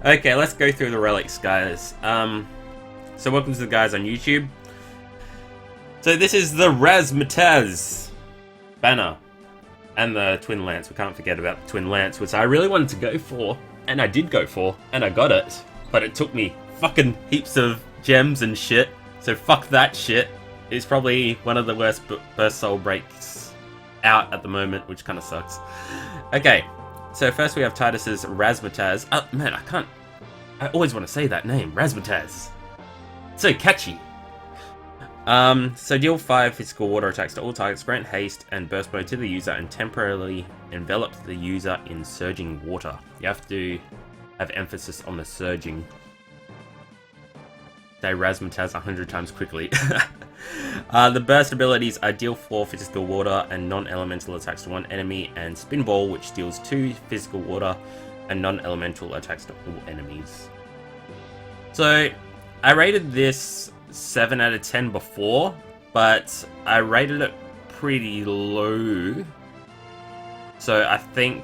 Okay, let's go through the relics, guys. So welcome to the guys on YouTube. So this is the Razzmatazz banner. And the Twin Lance. We can't forget about the Twin Lance, which I really wanted to go for. And I did go for. And I got it. But it took me fucking heaps of gems and shit. So fuck that shit. It's probably one of the worst burst soul breaks out at the moment, which kind of sucks. Okay. So first we have Titus's Razzmatazz. Oh man, I always want to say that name. Razzmatazz. It's so catchy. So deal 5 physical water attacks to all targets, grant haste and burst mode to the user, and temporarily envelop the user in surging water. You have to have emphasis on the surging. Say Razzmatazz 100 times quickly. The burst abilities are deal 4 physical water and non-elemental attacks to one enemy, and spin ball, which deals 2 physical water and non-elemental attacks to all enemies. So I rated this 7 out of 10 before, but I rated it pretty low. So I think,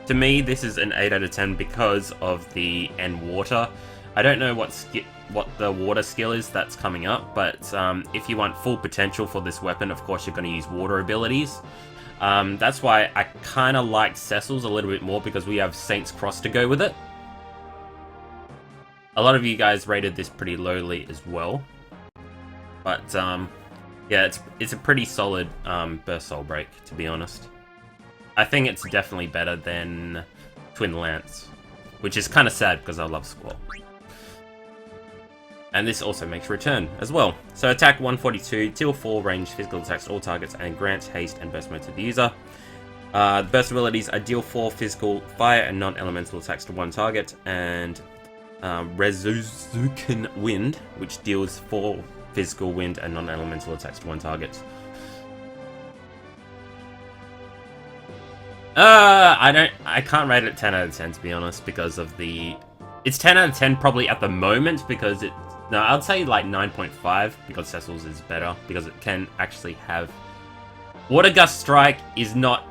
to me, this is an 8 out of 10 because of the end water. I don't know what the water skill is that's coming up, but if you want full potential for this weapon, of course you're going to use water abilities. That's why I kind of like Cecil's a little bit more, because we have Saint's Cross to go with it. A lot of you guys rated this pretty lowly as well. But, yeah, it's a pretty solid burst soul break, to be honest. I think it's definitely better than Twin Lance, which is kind of sad because I love Squall. And this also makes return as well. So attack 142, deal 4 ranged physical attacks to all targets, and grants haste and burst mode to the user. The burst abilities are deal 4 physical, fire, and non-elemental attacks to one target, and Rezuzuken Wind, which deals 4 physical, wind, and non-elemental attacks to one target. I can't rate it 10 out of 10 to be honest, because of the... It's 10 out of 10 probably at the moment, because it... No, I'd say like 9.5, because Cecil's is better, because it can actually have... Water Gust Strike is not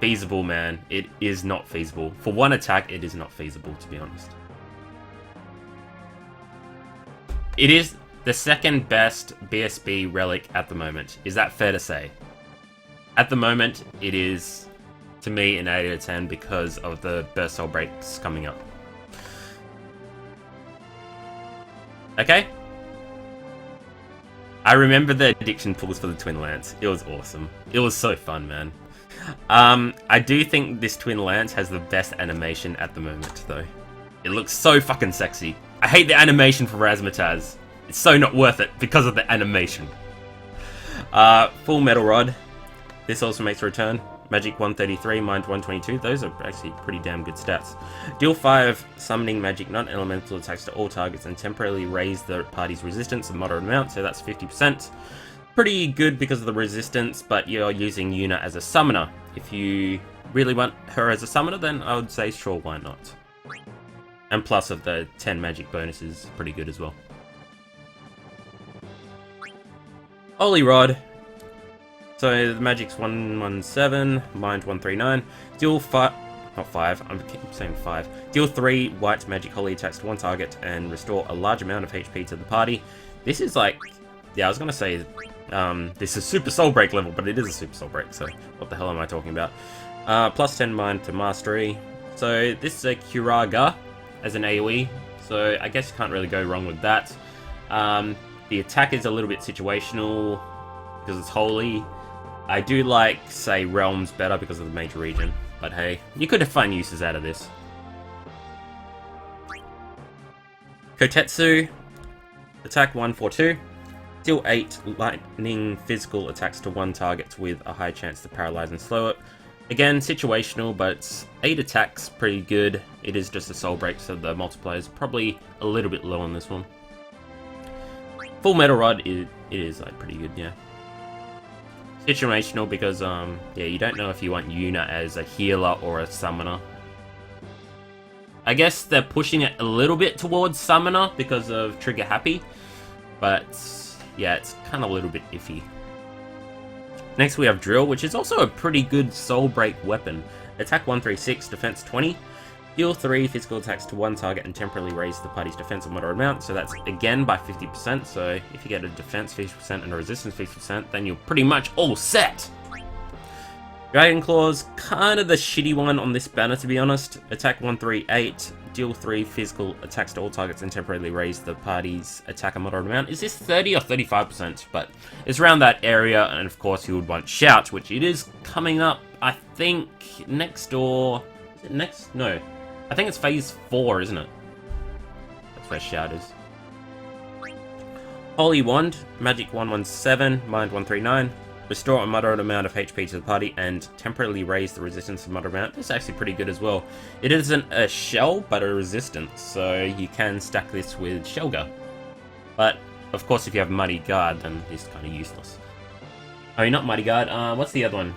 feasible, man. It is not feasible. For one attack, it is not feasible, to be honest. It is the second best BSB relic at the moment. Is that fair to say? At the moment, it is, to me, an 8 out of 10 because of the burst soul breaks coming up. Okay? I remember the addiction pulls for the Twin Lance. It was awesome. It was so fun, man. I do think this Twin Lance has the best animation at the moment, though. It looks so fucking sexy. I hate the animation for Razzmatazz. It's so not worth it because of the animation. Full Metal Rod. This also makes a return. Magic 133, Mind 122. Those are actually pretty damn good stats. Deal 5 summoning magic non-elemental attacks to all targets and temporarily raise the party's resistance a moderate amount, so that's 50%. Pretty good because of the resistance, but you're using Yuna as a summoner. If you really want her as a summoner, then I would say sure, why not? And plus of the 10 magic bonuses, pretty good as well. Holy Rod. So the magic's 117, mind 139. Deal 5, not 5, I'm saying 5. Deal 3 white magic holy attacks to one target and restore a large amount of HP to the party. This is like, yeah, I was gonna say, this is Super Soul Break level, but it is a Super Soul Break, so what the hell am I talking about? Plus 10 mind to mastery. So this is a Curaga as an AoE, so I guess you can't really go wrong with that. The attack is a little bit situational because it's holy. I do like, say, Realms better because of the major region, but hey, you could find uses out of this. Kotetsu, attack 142, deal 8 lightning physical attacks to one target with a high chance to paralyze and slow it. Again, situational, but 8 attacks, pretty good. It is just a soul break, so the multiplier is probably a little bit low on this one. Full Metal Rod, it is like pretty good, yeah. Situational because, yeah, you don't know if you want Yuna as a healer or a summoner. I guess they're pushing it a little bit towards summoner because of Trigger Happy, but yeah, it's kind of a little bit iffy. Next we have Drill, which is also a pretty good soul break weapon. Attack 136, defense 20. Deal 3 physical attacks to one target and temporarily raise the party's defense a moderate amount. So that's again by 50%. So if you get a defense 50% and a resistance 50%, then you're pretty much all set. Dragon Claw's kind of the shitty one on this banner, to be honest. Attack 138, deal 3 physical attacks to all targets and temporarily raise the party's attack a moderate amount. Is this 30 or 35%? But it's around that area, and of course you would want Shout, which it is coming up, I think, next door. Is it next? No. I think it's phase 4, isn't it? That's where Shout is. Holy Wand, Magic 117, Mind 139. Restore a moderate amount of HP to the party and temporarily raise the resistance a moderate amount. This is actually pretty good as well. It isn't a shell, but a resistance, so you can stack this with Shelga. But, of course, if you have Mighty Guard, then it's kind of useless. Oh, you're not Mighty Guard. What's the other one?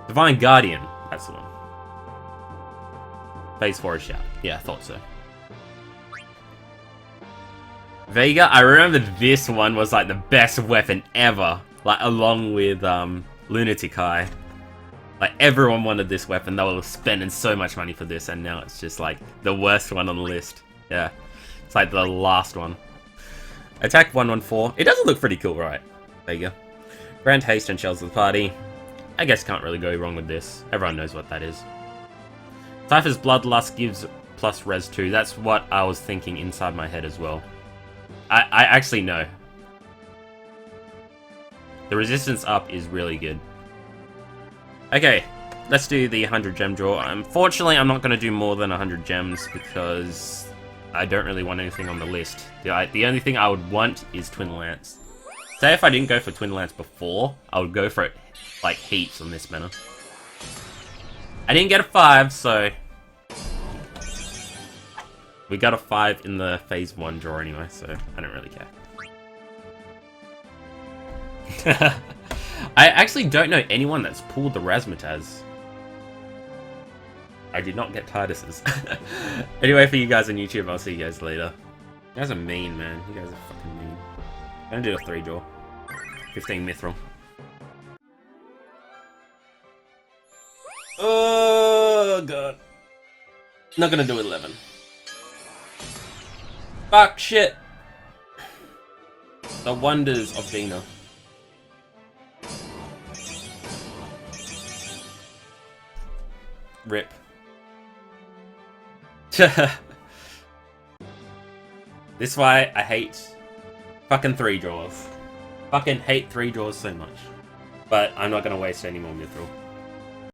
Divine Guardian. That's the one. Phase 4 is Shout. Yeah, I thought so. Vega, I remember this one was like the best weapon ever. Like, along with Lunatic Eye. Like, everyone wanted this weapon. They were spending so much money for this, and now it's just like the worst one on the list. Yeah. It's like the last one. Attack 114. It doesn't look pretty cool, right? There you go. Grant Haste and Shells of the party. I guess can't really go wrong with this. Everyone knows what that is. Cypher's Bloodlust gives plus res 2. That's what I was thinking inside my head as well. I actually know. The resistance up is really good. Okay, let's do the 100 gem draw. Unfortunately, I'm not going to do more than 100 gems because I don't really want anything on the list. The only thing I would want is Twin Lance. Say if I didn't go for Twin Lance before, I would go for it like heaps on this banner. I didn't get a 5, so we got a 5 in the phase 1 draw anyway, so I don't really care. I actually don't know anyone that's pulled the Razzmatazz. I did not get Titus's. Anyway, for you guys on YouTube, I'll see you guys later. You guys are mean, man. You guys are fucking mean. I'm gonna do a 3 draw. 15 Mithril. Oh, God. Not gonna do 11. Fuck, shit. The Wonders of Dina. Rip. This is why I hate fucking 3 draws. Fucking hate 3 draws so much. But I'm not gonna waste any more Mithril.